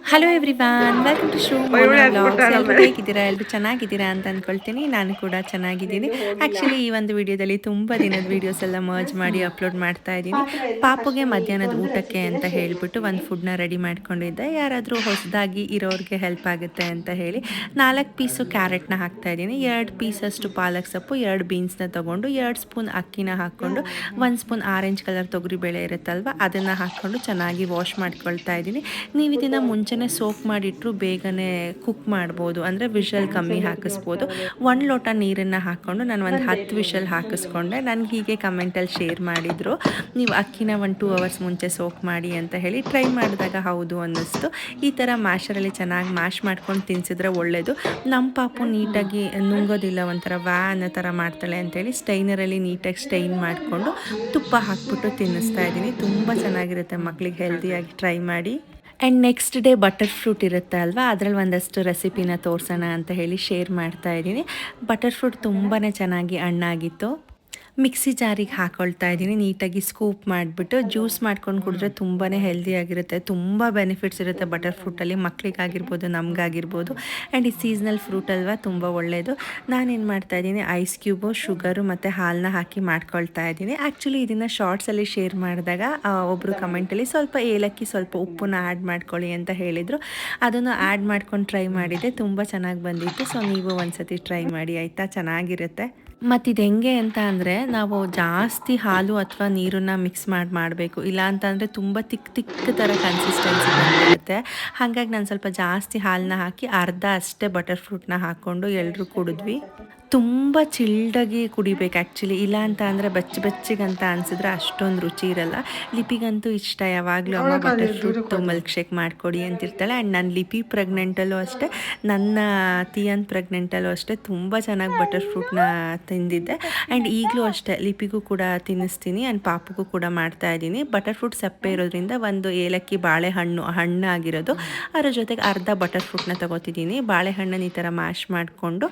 Hello everyone, welcome to Shomona vlogs. ಎಲ್ಲರೂ ಹೇಗಿದ್ದೀರಾ? ಎಲ್ಲರೂ ಚೆನ್ನಾಗಿದ್ದೀರಾ ಅಂತ ಅಂದ್ಕೊಳ್ತೀನಿ. ನಾನು ಕೂಡ ಚೆನ್ನಾಗಿದ್ದೀನಿ. ಆ್ಯಕ್ಚುಲಿ ಈ ಒಂದು ವಿಡಿಯೋದಲ್ಲಿ ತುಂಬ ದಿನದ ವೀಡಿಯೋಸ್ ಎಲ್ಲ ಮರ್ಜ್ ಮಾಡಿ ಅಪ್ಲೋಡ್ ಮಾಡ್ತಾ ಇದ್ದೀನಿ. ಪಾಪುಗೆ ಮಧ್ಯಾಹ್ನದ ಊಟಕ್ಕೆ ಅಂತ ಹೇಳಿಬಿಟ್ಟು ಒಂದು ಫುಡ್ನ ರೆಡಿ ಮಾಡ್ಕೊಂಡಿದ್ದೆ. ಯಾರಾದರೂ ಹೊಸದಾಗಿ ಇರೋರಿಗೆ ಹೆಲ್ಪ್ ಆಗುತ್ತೆ ಅಂತ ಹೇಳಿ 4 ಪೀಸು ಕ್ಯಾರೆಟ್ನ ಹಾಕ್ತಾ ಇದ್ದೀನಿ, 2 ಪೀಸಷ್ಟು ಪಾಲಕ್ ಸೊಪ್ಪು, 2 ಬೀನ್ಸ್ನ ತೊಗೊಂಡು 2 ಸ್ಪೂನ್ ಅಕ್ಕಿನ ಹಾಕ್ಕೊಂಡು 1 ಸ್ಪೂನ್ ಆರೆಂಜ್ ಕಲರ್ ತೊಗರಿಬೇಳೆ ಇರುತ್ತಲ್ವ ಅದನ್ನು ಹಾಕ್ಕೊಂಡು ಚೆನ್ನಾಗಿ ವಾಶ್ ಮಾಡ್ಕೊಳ್ತಾ ಇದ್ದೀನಿ. ನೀವು ಇದನ್ನು ಮುಂಚೆನೇ ಸೋಕ್ ಮಾಡಿಟ್ರು ಬೇಗನೆ ಕುಕ್ ಮಾಡ್ಬೋದು, ಅಂದರೆ ವಿಷಲ್ ಕಮ್ಮಿ ಹಾಕಿಸ್ಬೋದು. 1 ಲೋಟ ನೀರನ್ನು ಹಾಕ್ಕೊಂಡು ನಾನು ಒಂದು 10 ವಿಷಲ್ ಹಾಕಿಸ್ಕೊಂಡೆ. ನನಗೆ ಹೀಗೆ ಕಮೆಂಟಲ್ಲಿ ಶೇರ್ ಮಾಡಿದರು, ನೀವು ಅಕ್ಕಿನ 1-2 ಅವರ್ಸ್ ಮುಂಚೆ ಸೋಕ್ ಮಾಡಿ ಅಂತ ಹೇಳಿ. ಟ್ರೈ ಮಾಡಿದಾಗ ಹೌದು ಅನ್ನಿಸ್ತು. ಈ ಥರ ಮ್ಯಾಶರಲ್ಲಿ ಚೆನ್ನಾಗಿ ಮ್ಯಾಶ್ ಮಾಡ್ಕೊಂಡು ತಿನ್ನಿಸಿದ್ರೆ ಒಳ್ಳೆಯದು. ನಮ್ಮ ಪಾಪು ನೀಟಾಗಿ ನುಂಗೋದಿಲ್ಲ, ಒಂಥರ ಅನ್ನೋ ಥರ ಮಾಡ್ತಾಳೆ ಅಂತೇಳಿ ಸ್ಟೈನರಲ್ಲಿ ನೀಟಾಗಿ ಸ್ಟೈನ್ ಮಾಡಿಕೊಂಡು ತುಪ್ಪ ಹಾಕ್ಬಿಟ್ಟು ತಿನ್ನಿಸ್ತಾ ಇದ್ದೀನಿ. ತುಂಬ ಚೆನ್ನಾಗಿರುತ್ತೆ, ಮಕ್ಕಳಿಗೆ ಹೆಲ್ದಿಯಾಗಿ ಟ್ರೈ ಮಾಡಿ. And next day butter fruit ಇರುತ್ತೆ ಅಲ್ವಾ, ಅದರಲ್ಲಿ ಒಂದಷ್ಟು ರೆಸಿಪಿನ ತೋರಿಸೋಣ ಅಂತ ಹೇಳಿ ಶೇರ್ ಮಾಡ್ತಾ ಇದ್ದೀನಿ. ಬಟರ್ ಫ್ರೂಟ್ ತುಂಬಾ ಚೆನ್ನಾಗಿ ಹಣ್ಣಾಗಿತ್ತು. ಮಿಕ್ಸಿ ಜಾರಿಗೆ ಹಾಕ್ಕೊಳ್ತಾ ಇದ್ದೀನಿ. ನೀಟಾಗಿ ಸ್ಕೂಪ್ ಮಾಡಿಬಿಟ್ಟು ಜ್ಯೂಸ್ ಮಾಡ್ಕೊಂಡು ಕುಡಿದ್ರೆ ತುಂಬಾ ಹೆಲ್ದಿಯಾಗಿರುತ್ತೆ. ತುಂಬ ಬೆನಿಫಿಟ್ಸ್ ಇರುತ್ತೆ ಬಟರ್ ಫ್ರೂಟಲ್ಲಿ, ಮಕ್ಕಳಿಗಾಗಿರ್ಬೋದು ನಮಗಾಗಿರ್ಬೋದು. ಆ್ಯಂಡ್ ಈ ಸೀಸ್ನಲ್ ಫ್ರೂಟ್ ಅಲ್ವಾ, ತುಂಬ ಒಳ್ಳೆಯದು. ನಾನೇನು ಮಾಡ್ತಾಯಿದ್ದೀನಿ, ಐಸ್ ಕ್ಯೂಬು, ಶುಗರು ಮತ್ತು ಹಾಲನ್ನ ಹಾಕಿ ಮಾಡ್ಕೊಳ್ತಾ ಇದ್ದೀನಿ. ಆ್ಯಕ್ಚುಲಿ ಇದನ್ನು ಶಾರ್ಟ್ಸಲ್ಲಿ ಶೇರ್ ಮಾಡಿದಾಗ ಒಬ್ಬರು ಕಮೆಂಟಲ್ಲಿ ಸ್ವಲ್ಪ ಏಲಕ್ಕಿ, ಸ್ವಲ್ಪ ಉಪ್ಪನ್ನ ಆ್ಯಡ್ ಮಾಡ್ಕೊಳ್ಳಿ ಅಂತ ಹೇಳಿದರು. ಅದನ್ನು ಆ್ಯಡ್ ಮಾಡ್ಕೊಂಡು ಟ್ರೈ ಮಾಡಿದೆ, ತುಂಬ ಚೆನ್ನಾಗಿ ಬಂದಿತ್ತು. ಸೊ ನೀವು ಒಂದ್ಸತಿ ಟ್ರೈ ಮಾಡಿ ಆಯಿತಾ, ಚೆನ್ನಾಗಿರುತ್ತೆ. ಮತ್ತು ಇದು ಹೆಂಗೆ ಅಂತ ಅಂದರೆ, ನಾವು ಜಾಸ್ತಿ ಹಾಲು ಅಥವಾ ನೀರನ್ನು ಮಿಕ್ಸ್ ಮಾಡಬೇಕು, ಇಲ್ಲ ಅಂತಂದರೆ ತುಂಬ ತಿಕ್ಕ ಥರ ಕನ್ಸಿಸ್ಟೆನ್ಸಿ ಬಂದಿರುತ್ತೆ. ಹಾಗಾಗಿ ನಾನು ಸ್ವಲ್ಪ ಜಾಸ್ತಿ ಹಾಲನ್ನ ಹಾಕಿ ಅರ್ಧ ಅಷ್ಟೇ ಬಟರ್ ಫ್ರೂಟ್ನ ಹಾಕ್ಕೊಂಡು ಎಲ್ಲರೂ ಕುಡಿದ್ವಿ. ತುಂಬ ಚಿಲ್ಡಾಗಿ ಕುಡಿಬೇಕು ಆ್ಯಕ್ಚುಲಿ, ಇಲ್ಲ ಅಂತ ಅಂದರೆ ಬೆಚ್ಚಗಂತ ಅನಿಸಿದ್ರೆ ಅಷ್ಟೊಂದು ರುಚಿ ಇರಲ್ಲ. ಲಿಪಿಗಂತೂ ಇಷ್ಟ, ಯಾವಾಗಲೂ ಅಮ್ಮ ಬಟರ್ ಫ್ರೂಟ್ ಮಿಲ್ಕ್ ಶೇಕ್ ಮಾಡಿಕೊಡಿ ಅಂತಿರ್ತಾಳೆ. ಆ್ಯಂಡ್ ನಾನು ಲಿಪಿ ಪ್ರೆಗ್ನೆಂಟಲ್ಲೂ ಅಷ್ಟೇ, ನನ್ನ ತೀಯನ್ ಪ್ರೆಗ್ನೆಂಟಲ್ಲೂ ಅಷ್ಟೇ ತುಂಬ ಚೆನ್ನಾಗಿ ಬಟರ್ ಫ್ರೂಟ್ನ ತಿಂದಿದ್ದೆ. ಆ್ಯಂಡ್ ಈಗಲೂ ಅಷ್ಟೇ ಲಿಪಿಗೂ ಕೂಡ ತಿನ್ನಿಸ್ತೀನಿ, ಆ್ಯಂಡ್ ಪಾಪುಗೂ ಕೂಡ ಮಾಡ್ತಾಯಿದ್ದೀನಿ. ಬಟರ್ ಫ್ರೂಟ್ ಸಪ್ಪೆ ಇರೋದ್ರಿಂದ ಒಂದು ಏಲಕ್ಕಿ ಹಣ್ಣಾಗಿರೋದು, ಅದರ ಜೊತೆಗೆ ಅರ್ಧ ಬಟರ್ ಫ್ರೂಟ್ನ ತೊಗೋತಿದ್ದೀನಿ. ಬಾಳೆಹಣ್ಣನ್ನು ಈ ಥರ ಮ್ಯಾಶ್ ಮಾಡಿಕೊಂಡು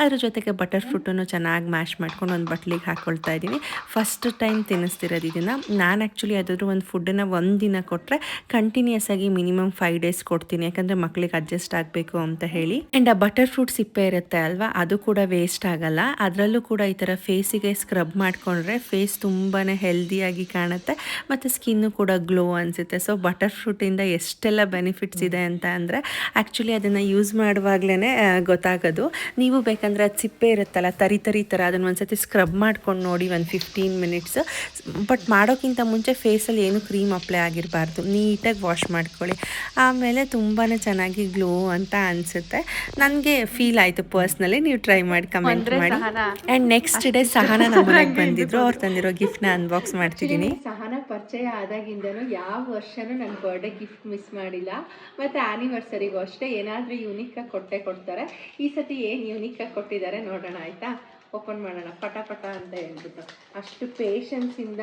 ಅದ್ರ ಜೊತೆಗೆ ಬಟರ್ ಫ್ರೂಟನ್ನು ಚೆನ್ನಾಗಿ ಮ್ಯಾಶ್ ಮಾಡ್ಕೊಂಡು ಒಂದು ಬಟ್ಲಿಗೆ ಹಾಕ್ಕೊಳ್ತಾ ಇದ್ದೀನಿ. ಫಸ್ಟ್ ಟೈಮ್ ತಿನ್ನಿಸ್ತಿರೋದು ಇದನ್ನು ನಾನು. ಆ್ಯಕ್ಚುಲಿ ಅದಾದರೂ ಒಂದು ಫುಡ್ಡನ್ನು ಒಂದಿನ ಕೊಟ್ಟರೆ ಕಂಟಿನ್ಯೂಸ್ ಆಗಿ ಮಿನಿಮಮ್ 5 ಡೇಸ್ ಕೊಡ್ತೀನಿ, ಯಾಕಂದರೆ ಮಕ್ಕಳಿಗೆ ಅಡ್ಜಸ್ಟ್ ಆಗಬೇಕು ಅಂತ ಹೇಳಿ. ಆ್ಯಂಡ್ ಆ ಬಟರ್ ಫ್ರೂಟ್ ಸಿಪ್ಪೆ ಇರುತ್ತೆ ಅಲ್ವಾ, ಅದು ಕೂಡ ವೇಸ್ಟ್ ಆಗಲ್ಲ. ಅದರಲ್ಲೂ ಕೂಡ ಈ ಥರ ಫೇಸಿಗೆ ಸ್ಕ್ರಬ್ ಮಾಡಿಕೊಂಡ್ರೆ ಫೇಸ್ ತುಂಬಾ ಹೆಲ್ದಿಯಾಗಿ ಕಾಣುತ್ತೆ, ಮತ್ತು ಸ್ಕಿನ್ನು ಕೂಡ ಗ್ಲೋ ಅನಿಸುತ್ತೆ. ಸೊ ಬಟರ್ ಫ್ರೂಟಿಂದ ಎಷ್ಟೆಲ್ಲ ಬೆನಿಫಿಟ್ಸ್ ಇದೆ ಅಂತ ಅಂದರೆ ಆ್ಯಕ್ಚುಲಿ ಅದನ್ನು ಯೂಸ್ ಮಾಡುವಾಗಲೇ ಗೊತ್ತಾಗೋದು. ನೀವು ಬೇಕಂದರೆ ಅದು ಸಿಪ್ಪೆ ಇರುತ್ತಲ್ಲ ತರಿ ಥರ, ಅದನ್ನು ಒಂದ್ಸತಿ ಸ್ಕ್ರಬ್ ಮಾಡ್ಕೊಂಡು ನೋಡಿ ಒಂದು 15 ಮಿನಿಟ್ಸ್. ಬಟ್ ಮಾಡೋಕ್ಕಿಂತ ಮುಂಚೆ ಫೇಸಲ್ಲಿ ಏನು ಕ್ರೀಮ್ ಅಪ್ಲೈ ಆಗಿರಬಾರ್ದು, ನೀಟಾಗಿ ವಾಶ್ ಮಾಡ್ಕೊಳ್ಳಿ. ಆಮೇಲೆ ತುಂಬಾ ಚೆನ್ನಾಗಿ ಗ್ಲೋ ಅಂತ ಅನಿಸುತ್ತೆ. ನನಗೆ ಫೀಲ್ ಆಯಿತು ಪರ್ಸ್ನಲಿ. ನೀವು ಟ್ರೈ ಮಾಡಿ ಕಮೆಂಟ್ ಮಾಡಿ. ಆ್ಯಂಡ್ ನೆಕ್ಸ್ಟ್ ಡೇ ಸಹನ ನಮ್ಮ ಮನೆಗೆ ಬಂದಿದ್ರು, ಅವ್ರು ತಂದಿರೋ ಗಿಫ್ಟ್ನ ಅನ್ಬಾಕ್ಸ್ ಮಾಡ್ತಿದ್ದೀನಿ. ಸಹನ ಪರಿಚಯ ಆದಾಗಿಂದನೂ ಯಾವ ವರ್ಷನೂ ನನ್ನ ಬರ್ಡೇ ಗಿಫ್ಟ್ ಮಿಸ್ ಮಾಡಿಲ್ಲ, ಮತ್ತು ಆ್ಯನಿವರ್ಸರಿಗೂ ಅಷ್ಟೇ ಏನಾದರೂ ಯೂನಿಕಾಗಿ ಕೊಡ್ತಾರೆ. ಈ ಸತಿ ಏನು ಯೂನಿಕಾಗಿ ಕೊಟ್ಟಿದ್ದಾರೆ ನೋಡೋಣ ಆಯಿತಾ. ಓಪನ್ ಮಾಡೋಣ ಪಟ ಅಂತ ಹೇಳ್ಬಿಟ್ಟು. ಅಷ್ಟು ಪೇಷನ್ಸಿಂದ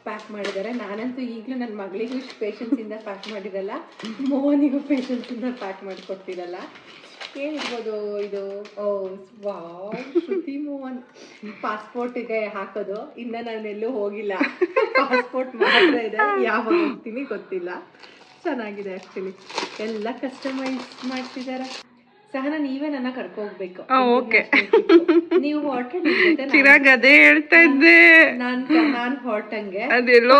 ಪ್ಯಾಕ್ ಮಾಡಿದ್ದಾರೆ. ನಾನಂತೂ ಈಗಲೂ ನನ್ನ ಮಗಳಿಗೂ ಇಷ್ಟು ಪೇಷನ್ಸಿಂದ ಪ್ಯಾಕ್ ಮಾಡಿರಲ್ಲ, ಮೋಹನಿಗೂ ಪೇಷನ್ಸಿಂದ ಪ್ಯಾಕ್ ಮಾಡಿ ಕೊಟ್ಟಿರಲ್ಲ. ಏನಿರ್ಬೋದು ಇದು? ಓ ವಾವ್, ಶ್ರುತಿ ಮೋಹನ್ ಪಾಸ್ಪೋರ್ಟಿಗೆ ಹಾಕೋದು. ಇನ್ನು ನಾನೆಲ್ಲೂ ಹೋಗಿಲ್ಲ, ಪಾಸ್ಪೋರ್ಟ್ ಮಾತ್ರ ಇದೆ, ಯಾವಾಗ ಹೋಗ್ತೀನಿ ಗೊತ್ತಿಲ್ಲ. ಚೆನ್ನಾಗಿದೆ ಆ್ಯಕ್ಚುಲಿ, ಎಲ್ಲ ಕಸ್ಟಮೈಸ್ ಮಾಡ್ತಿದ್ದಾರೆ. ಸಹನ ನೀವೇ ನನ್ನ ಕರ್ಕೋಗ್ಬೇಕು. ಓಕೆ, ನೀವು ಹೊರಟೆ ಚಿರಾಗ್ ಅದೇ ಹೇಳ್ತಾ ಇದ್ದೆ, ನಾನ್ ಹೊರಟಂಗೆ ಅದೆಲ್ಲೋ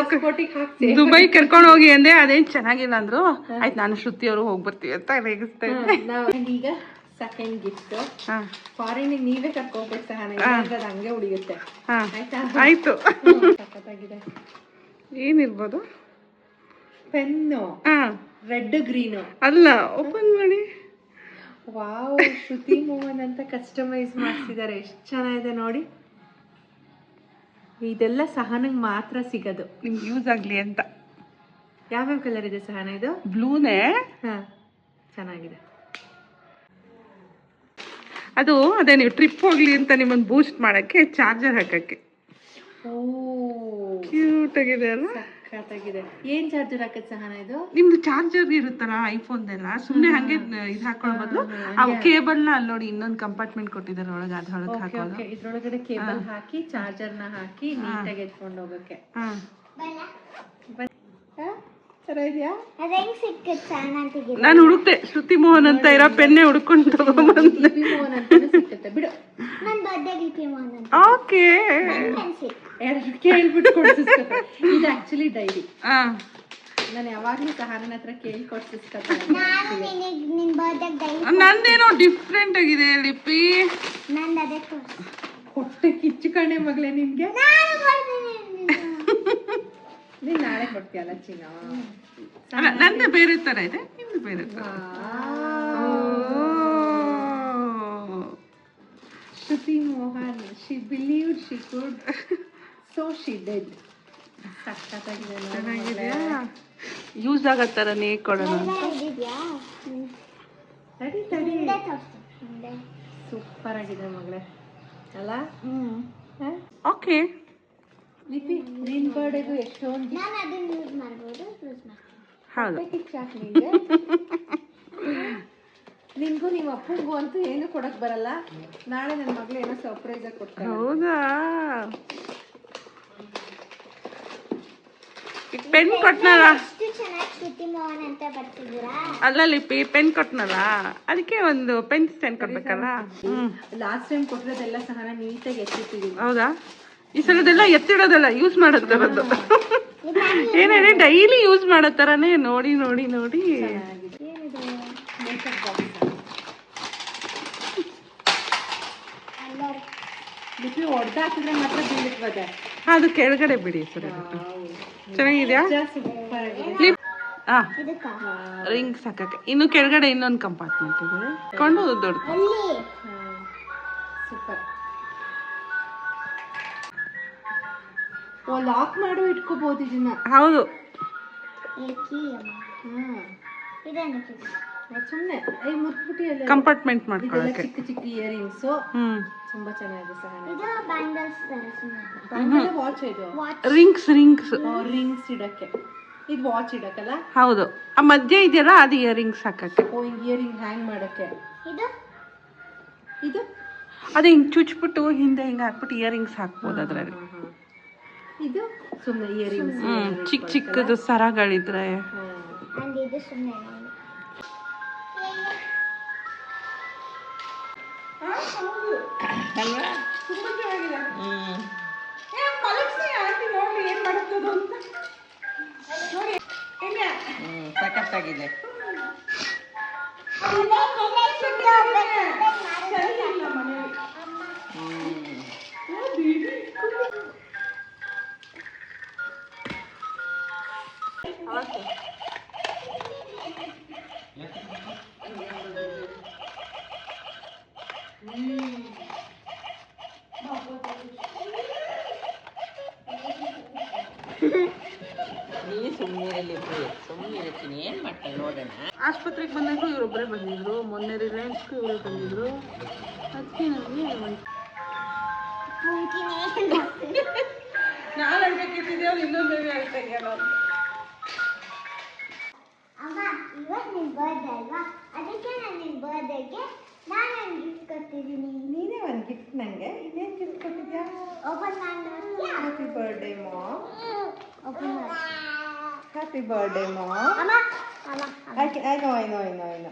ದುಬೈ ಕರ್ಕೊಂಡು ಹೋಗಿ ಅಂದೆ, ಅದೇನ್ ಚೆನ್ನಾಗಿಲ್ಲ ಅಂದ್ರು. ಆಯ್ತು ನಾನು ಶ್ರುತಿ ಅವರು ಹೋಗಿ ಬರ್ತೀವಿ ಅಂತ ರೇಗಿಸ್ತಾ ಇದ್ದೆ. ಈಗ ಸೆಕೆಂಡ್ ಗಿಫ್ಟ್ ಫಾರಿನ್ ನೀವೇ ಕರ್ಕೋಗ್ಬೇಕು ಸಹನ, ಅದು ಹಂಗೆ ಉಳಿಯುತ್ತೆ ಆಯ್ತಾ? ಆಯ್ತು. ಸಖತ್ತಾಗಿದೆ. ಏನಿರ್ಬೋದು? ಪೆನ್ನು, ರೆಡ್ ಗ್ರೀನು ಅಲ್ಲ, ಓಪನ್ ಮಾಡಿ. ವಾವ್, ಶ್ರುತಿ ಮೋಹನ್ ಅಂತ ಕಸ್ಟಮೈಸ್ ಮಾಡಿಸಿದ್ದಾರೆ. ಎಷ್ಟು ಚೆನ್ನಾಗಿದೆ ನೋಡಿ. ಇದೆಲ್ಲ ಸಹನಂಗೆ ಮಾತ್ರ ಸಿಗೋದು, ನಿಮ್ಗೆ ಯೂಸ್ ಆಗಲಿ ಅಂತ. ಯಾವ್ಯಾವ ಕಲರ್ ಇದೆ ಸಹನ? ಇದು ಬ್ಲೂನೇ. ಹಾಂ, ಚೆನ್ನಾಗಿದೆ. ಅದು ಅದೇ ನೀವು ಟ್ರಿಪ್ ಹೋಗ್ಲಿ ಅಂತ ನಿಮ್ಮನ್ನು ಬೂಸ್ಟ್ ಮಾಡೋಕ್ಕೆ ಚಾರ್ಜರ್ ಹಾಕಕ್ಕೆ. ಓ, ಕ್ಯೂಟ್ ಆಗಿದೆ ಅಲ್ಲ? ಸಖತ್ತಾಗಿದೆ. ಏನ್ ಚಾರ್ಜರ್ ಹಾಕದ್ ಸಹನ ಇದು? ನಿಮ್ದು ಚಾರ್ಜರ್ ಇರುತ್ತಲ್ಲ ಐಫೋನ್ದೆಲ್ಲ, ಸುಮ್ಮನೆ ಹಂಗೆ ಇದು ಹಾಕೊಳ್ಳೋ ಬದಲು ಆ ಕೇಬಲ್ನ ಅಲ್ಲಿ ನೋಡಿ ಇನ್ನೊಂದು ಕಂಪಾರ್ಟ್ಮೆಂಟ್ ಕೊಟ್ಟಿದ್ದಾರೆ ಒಳಗೆ, ಅದ್ರೊಳಗೆ ಹಾಕೋದು. ಇದ್ರೊಳಗಡೆ ಕೇಬಲ್ ಹಾಕಿ ಚಾರ್ಜರ್ನ ಹಾಕಿ ನೀಟಾಗಿ ಎತ್ಕೊಂಡು ಹೋಗಕ್ಕೆ. ಚೆನ್ನಾಗಿದ್ಯಾ? ಅದು ಹೆಂಗ್ ಸಿಕ್ಕತ್ ಚೆನ್ನಾಗಿ ನಾನು ಹುಡುಕ್ತೆ ಶ್ರುತಿ ಮೋಹನ್ ಅಂತ ಇರೋ ಪೆನ್ನೆ ಹುಡ್ಕೊಂಡು ತಗೊಂಡ್ಬಂದೆ. ಮೋಹನ್ ಅಂತಾನೆ ಸಿಕ್ಕತ್ತೆ ಬಿಡು. ನನ್ನ ಬರ್ತ್ಡೇ ಗಿಫ್ಟ್ ಮೋಹನ್ ಅಂತ ಓಕೆ ಪೆನ್ಸಿಲ್ ಕೇಳ್ಬಿಟ್ಟು ಕೊಡ್ಸಿಸ್ಕೊತ. ಇದು ಆಕ್ಚುಲಿ ಡೈರಿ. ಹಾ ನಾನು ಯಾವಾಗ್ಲೂ ಸಹನನ ಹತ್ರ ಕೇಳಿ ಕೊಡ್ಸಿಸ್ಕೊತ. ನಾನು ನಿನ್ ಬರ್ತ್ಡೇ ಡೈರಿ ನಂದೇನೋ ಡಿಫ್ರೆಂಟ್ ಆಗಿದೆ ಲಿಪಿ. ನಂದು ಅದೇ ತೋರ್ಸು. ಹೊಟ್ಟೆ ಕಿಚ್ಚು ಕಣೆ ಮಗಳೇ ನಿನ್ಗೆ. ನಾನು ಬರ್ತೀನಿ ನೀನ್ ನಾಳೆ ಕೊಡ್ತೀಯಲ್ಲ ಚಿನ್ನ. ನಂದು ಬೇರೆ ತರ ಇದೆ, ನಿಮ್ದು ಬೇರೆ ತರ. ಶ್ರುತಿ Mohan, she believed she could, so she did. ಸಕ್ಕತ್ತಾಗಿದೆ ಚೆನ್ನಾಗಿದೆಯಾ? ಯೂಸ್ ಆಗತ್ತಾರನೇ ಕೊಡೋಣ. ಇದೆಯಾ ತಡಿ ತಡಿ. ಹಿಂದೆ ತೋರ್ಸು ಹಿಂದೆ. ಸೂಪರ್ ಆಗಿದೆ ಮಗಳೇ ಅಲ್ಲ? ಓಕೆ ಲಿಪಿ ನಿನ್ ಬರ್ಡೇಗೂ ಎಷ್ಟೊಂದು ನಾನು ಅದನ್ನ ಯೂಸ್ ಮಾಡ್ಬೋದು, ಯೂಸ್ ಮಾಡ್ತೀನಿ. ಹೌದು. ಕಿಚ್ಚಾಕ್ ನಿಂಗೆ. ನಿನ್ಗೂ ನಿಮ್ಮ ಅಪ್ಪಂಗೂ ಅಂತೂ ಏನು ಕೊಡಕ್ ಬರಲ್ಲ. ನಾಳೆ ನನ್ನ ಮಗಳು ಏನೋ ಸರ್ಪ್ರೈಸ್ ಆಗಿ ಕೊಡ್ತಾರೆ. ಹೌದಾ? ಪೆನ್ ಕೊಟ್ನಲ್ಲ, ಎಷ್ಟು ಚೆನ್ನಾಗಿ ಶ್ರುತಿ ಮೋಹನ್ ಅಂತ ಬರ್ತಿದ್ದೀರಾ. ಅಲ್ಲ ಲಿಪಿ ಪೆನ್ ಕೊಟ್ನಲ್ಲ, ಅದಕ್ಕೆ ಒಂದು ಪೆನ್ ಸ್ಟ್ಯಾಂಡ್ ಕೊಡ್ಬೇಕಲ್ಲ. ಲಾಸ್ಟ್ ಟೈಮ್ ಕೊಟ್ಟಿರೋದೆಲ್ಲ ಸಹ ನೀಟಾಗಿ ಎತ್ತಿಟ್ಟಿದ್ದೀವಿ. ಹೌದಾ? ಈ ಸಲದೆಲ್ಲ ಎತ್ತಿಡೋದಲ್ಲ, ಯೂಸ್ ಮಾಡೋ ಥರದ್ದು. ಏನೇಳಿ ಡೈಲಿ ಯೂಸ್ ಮಾಡೋ ಥರನೇ ನೋಡಿ ನೋಡಿ ನೋಡಿ. ಏನಿದೆ ಮೇಕಪ್ ಬಾಕ್ಸ್. ಲಿಪಿ ಹೊಡೆದಾಕಿದ್ರೆ ಮಾತ್ರ ಬೀಳುತ್ತದೆ. ಅದು ಕೆಳಗಡೆ ಬಿಡಿ ಸರ್. ಚೆನ್ನಾಗಿದ್ಯಾ? ಸೂಪರ್ ಆಗಿದೆ. ಹಾ ಇದಕ್ಕ ರಿಂಗ್ ಸಾಕಕ್ಕೆ ಇನ್ನು ಕೆಳಗಡೆ ಇನ್ನೊಂದು ಕಂಪಾರ್ಟ್ಮೆಂಟ್ ಇದೆ, ಕೊಂಡು ದೊಡ್ಡ. ಅಲ್ಲಿ ಸೂಪರ್. ಓ ಲಾಕ್ ಮಾಡು ಇಟ್ಕೋಬಹುದು ಇದನ್ನ. ಹೌದು. ಏಕಿ ಅಮ್ಮ ಹ್ಮ್ ಇದನ್ನ ಸುಮ್ಮನೆ ಐ ಮುಟ್ಬಿಟ್ಟು ಎಲ್ಲ ಕಂಪಾರ್ಟ್ಮೆಂಟ್ ಇದೆಲ್ಲ ಮಾಡ್ಕೊಳ್ಳೋಕೆ. ಚಿಕ್ಕ ಚಿಕ್ಕ ಇಯರಿಂಗ್ಸ್ ತುಂಬಾ ಚೆನ್ನಾಗಿದೆ ಸಹ. ಇದು ಬ್ಯಾಂಗಲ್ಸ್ ತರ ಸುಮ್ಮನೆ ವಾಚ್ ಇದು. ವಾಚ್ ರಿಂಗ್ಸ್ ರಿಂಗ್ಸ್ ಇಡಕ್ಕೆ. ಇದು ವಾಚ್ ಇಡಕ್ಕಲ್ಲ? ಹೌದು. ಆ ಮಧ್ಯೆ ಇದೆಯಲ್ಲ ಅದು ಇಯರಿಂಗ್ಸ್ ಹಾಕಕ್ಕೆ. ಓ ಇಯರಿಂಗ್ ಹ್ಯಾಂಗ್ ಮಾಡಕ್ಕೆ. ಇದು ಇದು ಅದು ಹಿಂಗ್ ಚುಚ್ಬಿಟ್ಟು ಹಿಂದೆ ಹಿಂಗೆ ಹಾಕ್ಬಿಟ್ಟು ಇಯರಿಂಗ್ಸ್ ಹಾಕ್ಬೋದು ಅದ್ರಲ್ಲಿ. ಇದು ಸುಮ್ಮನೆ ಇಯರಿಂಗ್ಸ್. ಚಿಕ್ಕ ಚಿಕ್ಕದು ಸರಗಳಿದ್ರೆ. ಅಂಡ್ ಇದು ಸುಮ್ಮನೆ ಸಖತ್ತಾಗಿದೆ. ಆಸ್ಪತ್ರೆಗೆ ಬಂದಾಗೂ ಇವರೊಬ್ಬರೇ ಬಂದಿದ್ರು, ಮೊನ್ನೆ ರಿಲಯನ್ಸ್ಗೂ ಇವರೇ ಬಂದಿದ್ರು. ಅದಕ್ಕೆ ನನಗೆ ನಾನು ಹೇಳ್ಬೇಕಿದ್ದೆ, ಅವ್ರು ಇನ್ನೊಂದು ಬೇರೆ ಹೇಳ್ತಾ ಇದೆಯಲ್ಲ. ಅಮ್ಮ ಇವತ್ತು ನಿನ್ ಬರ್ಡೇ ಅಲ್ವಾ, ಅದಕ್ಕೆ ನಾನು ನಿನ್ ಬರ್ಡೇಗೆ ನಾನು ಒಂದು ಗಿಫ್ಟ್ ಕೊಟ್ಟಿದ್ದೀನಿ. ನೀನೇ ಒಂದು ಗಿಫ್ಟ್ ನನಗೆ. ಇನ್ನೇನು ಗಿಫ್ಟ್ ಕೊಟ್ಟಿದ್ಯಾ? ಓಪನ್ ಮಾಡಿ. Happy birthday mom. ಓಪನ್ ಮಾಡಿ. Happy birthday mom. ಅಮ್ಮ ಅಮ್ಮ I know.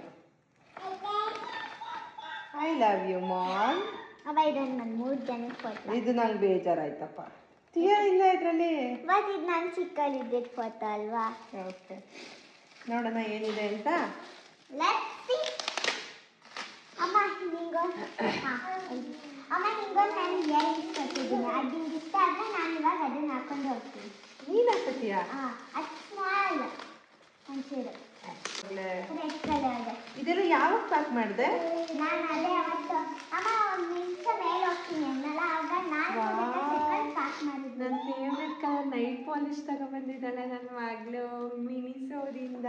I love you mom. ಅಮ್ಮ ಇದನ್ನು ನಾನು 3 ಜನಕ್ಕೆ ಕೊಟ್ಟೆ. ಇದು ನಂಗೆ ಬೇಜಾರಾಯ್ತಪ್ಪ. ಟಿಯಾ ಇಲ್ಲ ಇದರಲ್ಲಿ. ಮತ್ತು ಇದು ನಾನು ಚಿಕ್ಕಲ್ಲಿದ್ದಿದ್ದು ಫೋಟೋ ಅಲ್ವಾ. ಓಕೆ, ನೋಡೋಣ ಏನಿದೆ ಅಂತ. Let's see. ಅಮ್ಮ ನಿಂಗೊಂದು ಅಮ್ಮ ನಿಂಗೊಂದು ನಾನು ಇಯರಿಂಗ್ಸ್ ಕೊಟ್ಟಿದ್ದೀನಿ. ಅದು ನಿಂಗೆ ಇಷ್ಟ ಆದರೆ ನಾನು ಇವಾಗ ಅದನ್ನು ಹಾಕೊಂಡು ಹೋಗ್ತೀನಿ. ನೀನು ಹಾಕ್ತೀಯಾ? ಹಾಂ, ಅದು ಸ್ಮಾಲ್ ಒಂಚೂರು ರೆಡ್ ಕಲರ್. ಇದೆಲ್ಲ ಯಾವಾಗ ಪ್ಯಾಕ್ ಮಾಡಿದೆ? ನಾನು ಅದೇ ಅವತ್ತು ಅಮ್ಮ ಒಂದು ನಿಮಿಷ ಮೇಲೆ ಹೋಗ್ತೀನಿ ಅನ್ನಲ್ಲ, ಆಗ ನಾನು ಸೆಕೆಂಡ್ ಪ್ಯಾಕ್ ಮಾಡಿದ್ದೆ. ನನ್ನ ಫೇವ್ರೆಟ್ ಕಲರ್ ನೈಟ್ ಪಾಲಿಶ್ ತಗೊಬಂದಿದ್ದಾಳೆ ನನ್ನ ಮಗಳು ಮಿನಿಸೋರಿಂದ.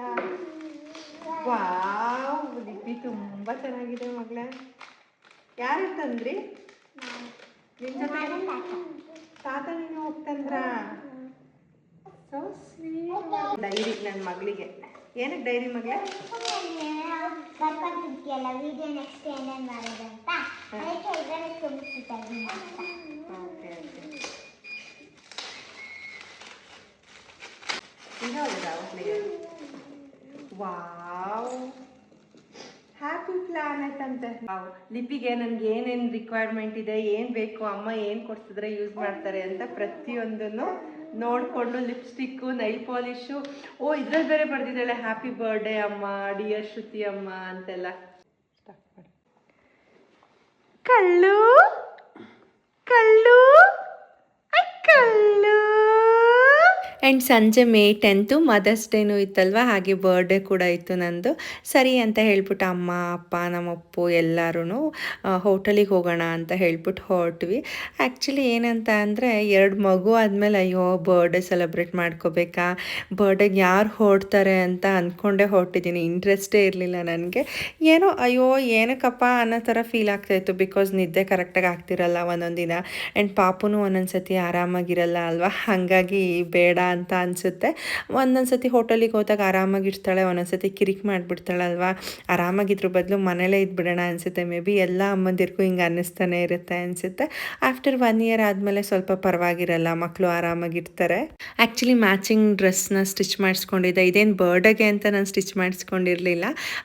ವಾವ್, ಲಿಪಿ ತುಂಬ ಚೆನ್ನಾಗಿದೆ ಮಗಳೇ. ಯಾರು ತಂದ್ರಿ? ನಿನ್ನ ಜೊತೆ ತಾತ ನೀನು ಹೋಗ್ತಂದ್ರ? So sweet. ಡೈರಿ ನನ್ನ ಮಗಳಿಗೆ. ಏನಕ್ಕೆ ಡೈರಿ ಮಗಳೇ? ಬರ್ಕೊಂತಿರ್ತೀಯಲ್ಲ ವಿಡಿಯೋ ನೆಕ್ಸ್ಟ್ ಏನೇನು ಮಾಡೋದು ಅಂತ, ಅದಕ್ಕೆ ಇದರಲ್ಲಿ ತುಂಬಿಸ್ತಾ ಇದ್ದೀನಿ ಅಂತ. Okay okay. Wow, happy planet ಅಂತೆ. ಲಿಪಿಗೆ ನನಗೆ ಏನೇನು ರಿಕ್ವೈರ್ಮೆಂಟ್ ಇದೆ, ಏನು ಬೇಕು, ಅಮ್ಮ ಏನು ಕೊಡ್ಸಿದ್ರೆ ಯೂಸ್ ಮಾಡ್ತಾರೆ ಅಂತ ಪ್ರತಿಯೊಂದನ್ನು ನೋಡಿಕೊಂಡು ಲಿಪ್ಸ್ಟಿಕ್ಕು, ನೈಲ್ ಪಾಲಿಶು, ಓ ಇದ್ರಲ್ಲಿ ಬೇರೆ ಬರ್ದಿದ್ದಾಳೆ ಹ್ಯಾಪಿ ಬರ್ಡೇ ಅಮ್ಮ, ಡಿಯರ್ ಶ್ರುತಿ ಅಮ್ಮ ಅಂತೆಲ್ಲ. ಕಳ್ಳು ಕಳ್ಳು ಕಳ್ಳು. ಆ್ಯಂಡ್ ಸಂಜೆ May 10th ಮದರ್ಸ್ ಡೇನೂ ಇತ್ತಲ್ವ, ಹಾಗೆ ಬರ್ಡೇ ಕೂಡ ಇತ್ತು ನಂದು. ಸರಿ ಅಂತ ಹೇಳ್ಬಿಟ್ಟು ಅಮ್ಮ ಅಪ್ಪ ನಮ್ಮಪ್ಪು ಎಲ್ಲರೂ ಹೋಟೆಲಿಗೆ ಹೋಗೋಣ ಅಂತ ಹೇಳ್ಬಿಟ್ಟು ಹೊರಟ್ವಿ. ಆ್ಯಕ್ಚುಲಿ ಏನಂತ ಅಂದರೆ 2 ಮಗು ಆದಮೇಲೆ ಅಯ್ಯೋ ಬರ್ಡೇ ಸೆಲೆಬ್ರೇಟ್ ಮಾಡ್ಕೋಬೇಕಾ, ಬರ್ಡೇಗೆ ಯಾರು ಹೊರಡ್ತಾರೆ ಅಂತ ಅಂದ್ಕೊಂಡೇ ಹೊರಟಿದ್ದೀನಿ. ಇಂಟ್ರೆಸ್ಟೇ ಇರಲಿಲ್ಲ ನನಗೆ. ಏನೋ ಅಯ್ಯೋ ಏನಕ್ಕಪ್ಪ ಅನ್ನೋ ಥರ ಫೀಲ್ ಆಗ್ತಾಯಿತ್ತು. ಬಿಕಾಸ್ ನಿದ್ದೆ ಕರೆಕ್ಟಾಗಿ ಆಗ್ತಿರಲ್ಲ ಒಂದೊಂದು ದಿನ, ಆ್ಯಂಡ್ ಪಾಪುನೂ ಒಂದೊಂದು ಸತಿ ಆರಾಮಾಗಿರಲ್ಲ ಅಲ್ವಾ, ಹಾಗಾಗಿ ಬೇಡ ಅಂತ ಅನಿಸುತ್ತೆ. ಒಂದೊಂದು ಸತಿ ಹೋಟೆಲಿಗೆ ಹೋದಾಗ ಆರಾಮಾಗಿರ್ತಾಳೆ, ಒಂದೊಂದು ಸತಿ ಕಿರಿಕ್ ಮಾಡಿಬಿಡ್ತಾಳಲ್ವ. ಆರಾಮಾಗಿದ್ರ ಬದಲು ಮನೇಲೇ ಇದ್ಬಿಡೋಣ ಅನಿಸುತ್ತೆ. ಮೇ ಬಿ ಎಲ್ಲ ಅಮ್ಮಂದಿರಿಗೂ ಹಿಂಗೆ ಅನ್ನಿಸ್ತಾನೆ ಇರುತ್ತೆ ಅನಿಸುತ್ತೆ. ಆಫ್ಟರ್ 1 year ಆದಮೇಲೆ ಸ್ವಲ್ಪ ಪರವಾಗಿರಲ್ಲ, ಮಕ್ಕಳು ಆರಾಮಾಗಿರ್ತಾರೆ. ಆ್ಯಕ್ಚುಲಿ ಮ್ಯಾಚಿಂಗ್ ಡ್ರೆಸ್ನ ಸ್ಟಿಚ್ ಮಾಡಿಸ್ಕೊಂಡಿದ್ದೆ. ಇದೇನು ಬರ್ಡೇಗೆ ಅಂತ ನಾನು ಸ್ಟಿಚ್ ಮಾಡಿಸ್ಕೊಂಡಿರಲಿಲ್ಲ.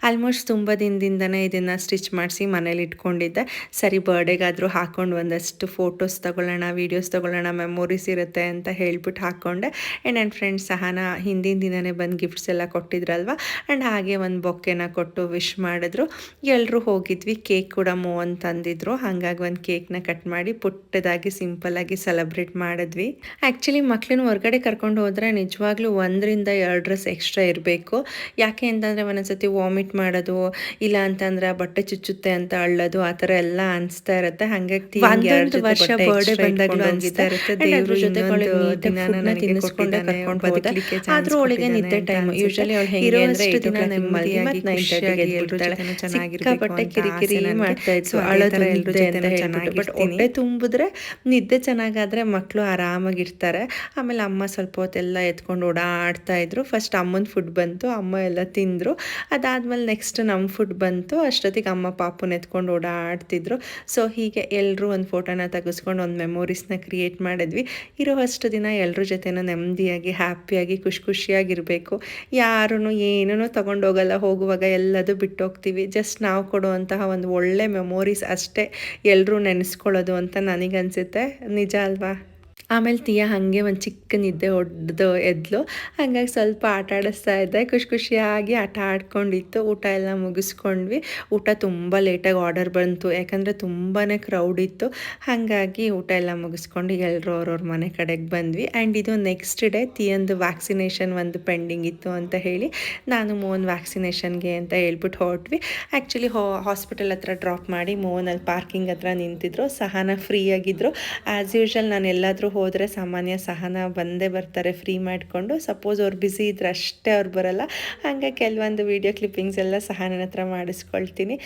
ಆಲ್ಮೋಸ್ಟ್ ತುಂಬ ದಿನದಿಂದನೇ ಇದನ್ನು ಸ್ಟಿಚ್ ಮಾಡಿಸಿ ಮನೇಲಿ ಇಟ್ಕೊಂಡಿದ್ದೆ. ಸರಿ ಬರ್ಡೇಗಾದರೂ ಹಾಕ್ಕೊಂಡು ಒಂದಷ್ಟು ಫೋಟೋಸ್ ತೊಗೊಳ್ಳೋಣ, ವೀಡಿಯೋಸ್ ತೊಗೊಳ್ಳೋಣ, ಮೆಮೊರೀಸ್ ಇರುತ್ತೆ ಅಂತ ಹೇಳ್ಬಿಟ್ಟು ಹಾಕ್ಕೊಂಡೆ. ಆ್ಯಂಡ್ ನನ್ನ ಫ್ರೆಂಡ್ಸ್ ಸಹನ ಹಿಂದಿನ ದಿನವೇ ಬಂದು ಗಿಫ್ಟ್ಸ್ ಎಲ್ಲ ಕೊಟ್ಟಿದ್ರಲ್ವ, ಆ್ಯಂಡ್ ಹಾಗೆ ಒಂದು ಬೊಕ್ಕೆನ ಕೊಟ್ಟು ವಿಶ್ ಮಾಡಿದ್ರು. ಎಲ್ಲರೂ ಹೋಗಿದ್ವಿ. ಕೇಕ್ ಕೂಡ ಮೋಹನ್ ತಂದಿದ್ರು, ಹಾಗಾಗಿ ಒಂದು ಕೇಕ್ನ ಕಟ್ ಮಾಡಿ ಪುಟ್ಟದಾಗಿ ಸಿಂಪಲ್ಲಾಗಿ ಸೆಲೆಬ್ರೇಟ್ ಮಾಡಿದ್ವಿ. ಆ್ಯಕ್ಚುಲಿ ಮಕ್ಕಳನ್ನ ಹೊರಗಡೆ ಕರ್ಕೊಂಡು ಹೋದರೆ ನಿಜವಾಗ್ಲೂ 1 ರಿಂದ 2 ಡ್ರೆಸ್ ಎಕ್ಸ್ಟ್ರಾ ಇರಬೇಕು. ಯಾಕೆ ಅಂತಂದರೆ ಒಂದೊಂದ್ಸತಿ ವಾಮಿಟ್ ಮಾಡೋದು, ಇಲ್ಲ ಅಂತಂದರೆ ಬಟ್ಟೆ ಚುಚ್ಚುತ್ತೆ ಅಂತ ಅಳ್ಳೋದು, ಆ ಥರ ಎಲ್ಲ ಅನಿಸ್ತಾ ಇರುತ್ತೆ. ಹಾಗಾಗಿ ಒಂದು ವರ್ಷ ಬರ್ಡೇ ಬಂದಾಗಲೂ ಅನಿಸ್ತಾ ಇರುತ್ತೆ ದೇವ್ರ ಜೊತೆ ತಿನ್ನಿಸ್ಕೊಂಡೆ ಕರ್ಕೊಂಡು ಹೋದೆ. ಆದ್ರೂ ಅವಳಿಗೆ ನಿದ್ದೆ ಟೈಮ್ ಯೂಶಲಿ ಅವಳು ಹೆಂಗೆ ಅಂದರೆ 8 o'clock ನೆಮ್ಮದಿಯಾಗಿ ಖುಷಿಯಾಗಿ ಸಿಕ್ಕಾಪಟ್ಟೆ ಕಿರಿಕಿರಿ ಮಾಡ್ತಾ ಇತ್ತು, ಅಳೋದು ನಿದ್ದೆ ಅಂತ ಹೇಳ್ಬಿಟ್ಟು. ಬಟ್ ಹೊಟ್ಟೆ ತುಂಬಿದ್ರೆ ನಿದ್ದೆ ಚೆನ್ನಾಗಾದರೆ ಮಕ್ಕಳು ಆರಾಮಾಗಿರ್ತಾರೆ. ಆಮೇಲೆ ಅಮ್ಮ ಸ್ವಲ್ಪ ಹೊತ್ತೆಲ್ಲ ಎತ್ಕೊಂಡು ಓಡಾಡ್ತಾ ಇದ್ರು. ಫಸ್ಟ್ ಅಮ್ಮನ ಫುಡ್ ಬಂತು, ಅಮ್ಮ ಎಲ್ಲ ತಿಂದರು. ಅದಾದಮೇಲೆ ನೆಕ್ಸ್ಟ್ ನಮ್ಮ ಫುಡ್ ಬಂತು. ಅಷ್ಟೊತ್ತಿಗೆ ಅಮ್ಮ ಪಾಪುನ ಎತ್ಕೊಂಡು ಓಡಾಡ್ತಿದ್ರು. ಸೊ ಹೀಗೆ ಎಲ್ಲರೂ ಒಂದು ಫೋಟೋನ ತೆಗೆಸ್ಕೊಂಡು ಒಂದು ಮೆಮೊರೀಸ್ನ ಕ್ರಿಯೇಟ್ ಮಾಡಿದ್ವಿ. ಇರೋ ಅಷ್ಟು ದಿನ ಎಲ್ಲರ ಜೊತೆನೂ ನೆಮ್ಮದಿಯಾಗಿ ಹ್ಯಾಪಿಯಾಗಿ ಖುಷಿಯಾಗಿರಬೇಕು. ಯಾರೂ ಏನೂ ತೊಗೊಂಡೋಗಲ್ಲ, ಹೋಗುವಾಗ ಎಲ್ಲದೂ ಬಿಟ್ಟೋಗ್ತೀವಿ. ಜಸ್ಟ್ ನಾವು ಕೊಡುವಂತಹ ಒಂದು ಒಳ್ಳೆ ಮೆಮೊರೀಸ್ ಅಷ್ಟೇ ಎಲ್ಲರೂ ನೆನೆಸ್ಕೊಳ್ಳೋದು ಅಂತ ನನಗನ್ಸುತ್ತೆ. ನಿಜ ಅಲ್ವಾ? ಆಮೇಲೆ ತೀಯಾ ಹಾಗೆ ಒಂದು ಚಿಕ್ಕ ನಿದ್ದೆ ಹೊಡೆದು ಎದ್ಲು. ಹಾಗಾಗಿ ಸ್ವಲ್ಪ ಆಟ ಆಡಿಸ್ತಾ ಇದ್ದೆ. ಖುಷಿಯಾಗಿ ಆಟ ಆಡ್ಕೊಂಡಿತ್ತು. ಊಟ ಎಲ್ಲ ಮುಗಿಸ್ಕೊಂಡ್ವಿ. ಊಟ ತುಂಬ ಲೇಟಾಗಿ ಆರ್ಡರ್ ಬಂತು, ಯಾಕಂದರೆ ತುಂಬಾ ಕ್ರೌಡ್ ಇತ್ತು. ಹಾಗಾಗಿ ಊಟ ಎಲ್ಲ ಮುಗಿಸ್ಕೊಂಡು ಎಲ್ಲರೂ ಅವ್ರವ್ರ ಮನೆ ಕಡೆಗೆ ಬಂದ್ವಿ. ಆ್ಯಂಡ್ ಇದು ನೆಕ್ಸ್ಟ್ ಡೇ ತೀಯಂದು ವ್ಯಾಕ್ಸಿನೇಷನ್ ಒಂದು ಪೆಂಡಿಂಗ್ ಇತ್ತು ಅಂತ ಹೇಳಿ ನಾನು ಮೋಹನ್ ವ್ಯಾಕ್ಸಿನೇಷನ್ಗೆ ಅಂತ ಹೇಳ್ಬಿಟ್ಟು ಹೊರಟ್ವಿ. ಆ್ಯಕ್ಚುಲಿ ಹಾಸ್ಪಿಟಲ್ ಹತ್ರ ಡ್ರಾಪ್ ಮಾಡಿ ಮೋಹನಲ್ಲಿ ಪಾರ್ಕಿಂಗ್ ಹತ್ರ ನಿಂತಿದ್ರು. ಸಹನ ಫ್ರೀ ಆಗಿದ್ದರು. ಆ್ಯಸ್ ಯೂಶ್ವಲ್ ನಾನು ಎಲ್ಲಾದರೂ ಹೋದರೆ ಸಾಮಾನ್ಯ ಸಹನ ಬಂದೇ ಬರ್ತಾರೆ ಫ್ರೀ ಮಾಡಿಕೊಂಡು. ಸಪೋಸ್ ಅವ್ರು ಬ್ಯುಸಿ ಇದ್ರೆ ಅಷ್ಟೇ ಅವ್ರು ಬರಲ್ಲ. ಹಾಗಾಗಿ ಕೆಲವೊಂದು ವೀಡಿಯೋ ಕ್ಲಿಪ್ಪಿಂಗ್ಸ್ ಎಲ್ಲ ಸಹನನ ಹತ್ರ ಮಾಡಿಸ್ಕೊಳ್ತೀನಿ.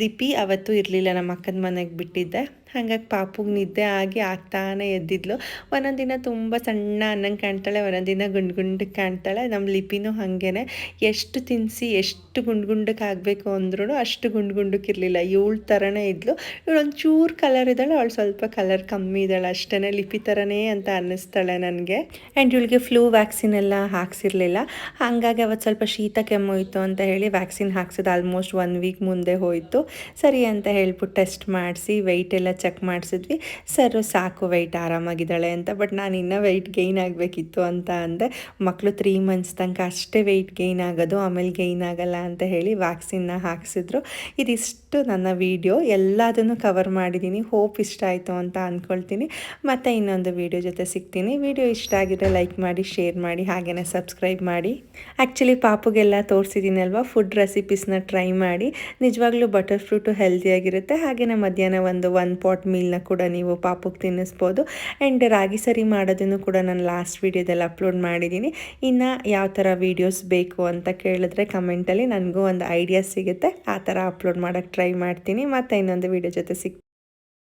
ಲಿಪಿ ಅವತ್ತು ಇರಲಿಲ್ಲ, ನಮ್ಮ ಅಕ್ಕನ ಮನೆಗೆ ಬಿಟ್ಟಿದ್ದೆ. ಹಾಗಾಗಿ ಪಾಪುಗೆ ನಿದ್ದೆ ಆಗಿ ಆಗ್ತಾನೆ ಎದ್ದಿದ್ಲು. ಒಂದೊಂದು ದಿನ ತುಂಬ ಸಣ್ಣ ಅನ್ನಂಗೆ ಕಾಣ್ತಾಳೆ, ಒಂದೊಂದು ದಿನ ಗುಂಡಕ್ಕೆ ಕಾಣ್ತಾಳೆ. ನಮ್ಮ ಲಿಪಿನೂ ಹಾಗೇ ಎಷ್ಟು ತಿನ್ನಿಸಿ ಎಷ್ಟು ಗುಂಡಕ್ಕೆ ಆಗಬೇಕು ಅಂದ್ರೂ ಅಷ್ಟು ಗುಂಡಕ್ಕಿರಲಿಲ್ಲ. ಇವಳ ಥರನೇ ಇದ್ಲು. ಇವಳು ಒಂಚೂರು ಕಲರ್ ಇದ್ದಾಳೆ, ಅವಳು ಸ್ವಲ್ಪ ಕಲರ್ ಕಮ್ಮಿ ಇದ್ದಾಳೆ ಅಷ್ಟೇ. ಲಿಪಿ ಥರನೇ ಅಂತ ಅನ್ನಿಸ್ತಾಳೆ ನನಗೆ. ಆ್ಯಂಡ್ ಇವಳಿಗೆ ಫ್ಲೂ ವ್ಯಾಕ್ಸಿನ್ ಎಲ್ಲ ಹಾಕ್ಸಿರ್ಲಿಲ್ಲ. ಹಾಗಾಗಿ ಅವತ್ತು ಸ್ವಲ್ಪ ಶೀತ ಕೆಮ್ಮು ಇತ್ತು ಅಂತ ಹೇಳಿ ವ್ಯಾಕ್ಸಿನ್ ಹಾಕ್ಸಿದ್ದು ಆಲ್ಮೋಸ್ಟ್ 1 week ಮುಂದೆ ಹೋಯಿತು. ಸರಿ ಅಂತ ಹೇಳ್ಬಿಟ್ಟು ಟೆಸ್ಟ್ ಮಾಡಿಸಿ ವೆಯ್ಟ್ ಎಲ್ಲ ಚೆಕ್ ಮಾಡಿಸಿದ್ವಿ. ಸರ್ ಸಾಕು ವೆಯ್ಟ್ ಆರಾಮಾಗಿದ್ದಾಳೆ ಅಂತ. ಬಟ್ ನಾನು ಇನ್ನೂ ವೆಯ್ಟ್ ಗೈನ್ ಆಗಬೇಕಿತ್ತು ಅಂತ ಅಂದೆ. ಮಕ್ಕಳು 3 months ತನಕ ಅಷ್ಟೇ ವೆಯ್ಟ್ ಗೈನ್ ಆಗೋದು, ಆಮೇಲೆ ಗೈನ್ ಆಗಲ್ಲ ಅಂತ ಹೇಳಿ ವ್ಯಾಕ್ಸಿನ್ನ ಹಾಕ್ಸಿದ್ರು. ಇದಿಷ್ಟು ನನ್ನ ವಿಡಿಯೋ, ಎಲ್ಲದನ್ನು ಕವರ್ ಮಾಡಿದ್ದೀನಿ. ಹೋಪ್ ಇಷ್ಟ ಆಯಿತು ಅಂತ ಅಂದ್ಕೊಳ್ತೀನಿ. ಮತ್ತು ಇನ್ನೊಂದು ವಿಡಿಯೋ ಜೊತೆ ಸಿಗ್ತೀನಿ. ವಿಡಿಯೋ ಇಷ್ಟ ಆಗಿದ್ರೆ ಲೈಕ್ ಮಾಡಿ, ಶೇರ್ ಮಾಡಿ, ಹಾಗೆಯೇ ಸಬ್ಸ್ಕ್ರೈಬ್ ಮಾಡಿ. ಆ್ಯಕ್ಚುಲಿ ಪಾಪುಗೆಲ್ಲ ತೋರಿಸಿದ್ದೀನಲ್ವ ಫುಡ್ ರೆಸಿಪೀಸ್ನ ಟ್ರೈ ಮಾಡಿ. ನಿಜವಾಗ್ಲೂ ಬಟರ್ ಫ್ರೂಟು ಹೆಲ್ದಿಯಾಗಿರುತ್ತೆ. ಹಾಗೆಯೇ ಮಧ್ಯಾಹ್ನ ಒಂದು 1 pot ಮೀಲ್ನ ಕೂಡ ನೀವು ಪಾಪುಗೆ ತಿನ್ನಿಸ್ಬೋದು. ಆ್ಯಂಡ್ ರಾಗಿ ಸರಿ ಮಾಡೋದನ್ನು ಕೂಡ ನಾನು ಲಾಸ್ಟ್ ವೀಡಿಯೋದಲ್ಲಿ ಅಪ್ಲೋಡ್ ಮಾಡಿದ್ದೀನಿ. ಇನ್ನು ಯಾವ ಥರ ವೀಡಿಯೋಸ್ ಬೇಕು ಅಂತ ಕೇಳಿದ್ರೆ ಕಮೆಂಟಲ್ಲಿ ನನಗೂ ಒಂದು ಐಡಿಯಾ ಸಿಗುತ್ತೆ. ಆ ಥರ ಅಪ್ಲೋಡ್ ಮಾಡೋಕ್ಕೆ ಟ್ರೈ ಮಾಡ್ತೀನಿ. ಮತ್ತು ಇನ್ನೊಂದು ವೀಡಿಯೋ ಜೊತೆ ಸಿಗ್ತೀನಿ.